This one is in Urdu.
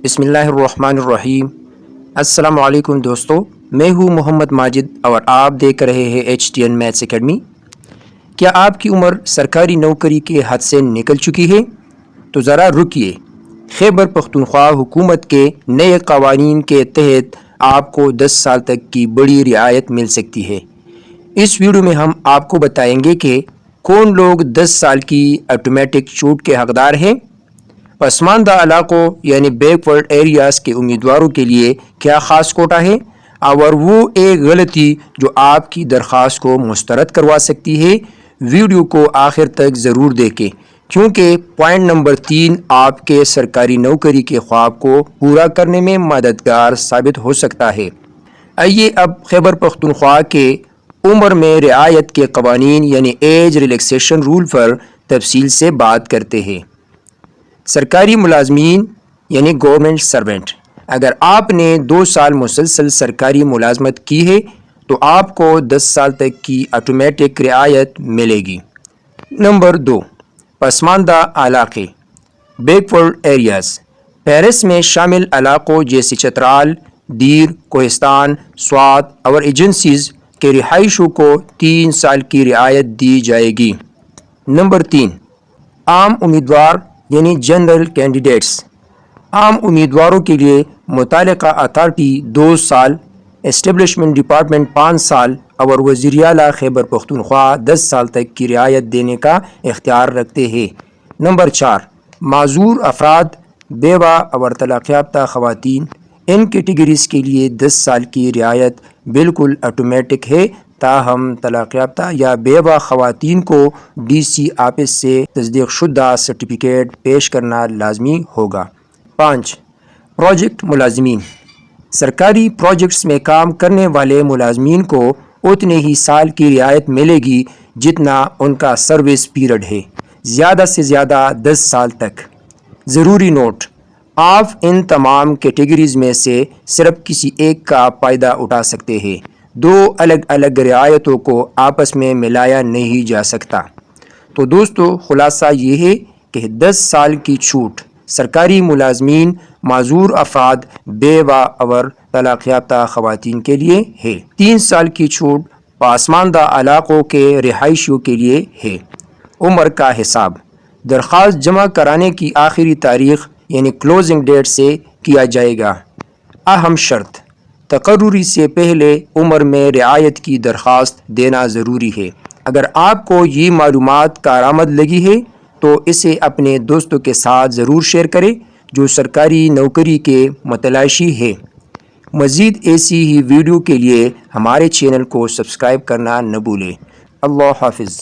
بسم اللہ الرحمن الرحیم۔ السلام علیکم دوستو، میں ہوں محمد ماجد اور آپ دیکھ رہے ہیں HTN میتھس اکیڈمی۔ کیا آپ کی عمر سرکاری نوکری کے حد سے نکل چکی ہے؟ تو ذرا رکیے، خیبر پختونخوا حکومت کے نئے قوانین کے تحت آپ کو 10 سال تک کی بڑی رعایت مل سکتی ہے۔ اس ویڈیو میں ہم آپ کو بتائیں گے کہ کون لوگ 10 سال کی آٹومیٹک چھوٹ کے حقدار ہیں۔ پسماندہ علاقوں یعنی بیک ورڈ ایریاز کے امیدواروں کے لیے کیا خاص کوٹا ہے، اور وہ ایک غلطی جو آپ کی درخواست کو مسترد کروا سکتی ہے۔ ویڈیو کو آخر تک ضرور دیکھیں، کیونکہ پوائنٹ نمبر 3 آپ کے سرکاری نوکری کے خواب کو پورا کرنے میں مددگار ثابت ہو سکتا ہے۔ آئیے اب خیبر پختونخوا کے عمر میں رعایت کے قوانین یعنی ایج ریلیکسیشن رول پر تفصیل سے بات کرتے ہیں۔ سرکاری ملازمین یعنی گورنمنٹ سرونٹ، اگر آپ نے 2 سال مسلسل سرکاری ملازمت کی ہے تو آپ کو 10 سال تک کی آٹومیٹک رعایت ملے گی۔ نمبر 2، پسماندہ علاقے بیک ورڈ ایریاز۔ پیرس میں شامل علاقوں جیسے چترال، دیر، کوہستان، سوات اور ایجنسیز کے رہائشیوں کو 3 سال کی رعایت دی جائے گی۔ نمبر 3، عام امیدوار یعنی جنرل کینڈیڈیٹس۔ عام امیدواروں کے لیے متعلقہ اتھارٹی 2 سال، اسٹیبلشمنٹ ڈپارٹمنٹ 5 سال اور وزیر اعلیٰ خیبر پختونخوا 10 سال تک کی رعایت دینے کا اختیار رکھتے ہیں۔ نمبر 4، معذور افراد، بیوہ اور طلاق یافتہ خواتین۔ ان کیٹیگریز کے لیے 10 سال کی رعایت بالکل آٹومیٹک ہے، تاہم طلاق یافتہ یا بیوہ خواتین کو DC آفس سے تصدیق شدہ سرٹیفکیٹ پیش کرنا لازمی ہوگا۔ 5، پروجیکٹ ملازمین۔ سرکاری پروجیکٹس میں کام کرنے والے ملازمین کو اتنے ہی سال کی رعایت ملے گی جتنا ان کا سروس پیریڈ ہے، زیادہ سے زیادہ 10 سال تک۔ ضروری نوٹ: آپ ان تمام کیٹیگریز میں سے صرف کسی ایک کا فائدہ اٹھا سکتے ہیں، 2 الگ الگ رعایتوں کو آپس میں ملایا نہیں جا سکتا۔ تو دوستو، خلاصہ یہ ہے کہ 10 سال کی چھوٹ سرکاری ملازمین، معذور افراد، بیوہ اور طلاق یافتہ خواتین کے لیے ہے۔ 3 سال کی چھوٹ پسماندہ علاقوں کے رہائشیوں کے لیے ہے۔ عمر کا حساب درخواست جمع کرانے کی آخری تاریخ یعنی کلوزنگ ڈیٹ سے کیا جائے گا۔ اہم شرط: تقرری سے پہلے عمر میں رعایت کی درخواست دینا ضروری ہے۔ اگر آپ کو یہ معلومات کارآمد لگی ہے تو اسے اپنے دوستوں کے ساتھ ضرور شیئر کریں جو سرکاری نوکری کے متلاشی ہے۔ مزید ایسی ہی ویڈیو کے لیے ہمارے چینل کو سبسکرائب کرنا نہ بھولیں۔ اللہ حافظ۔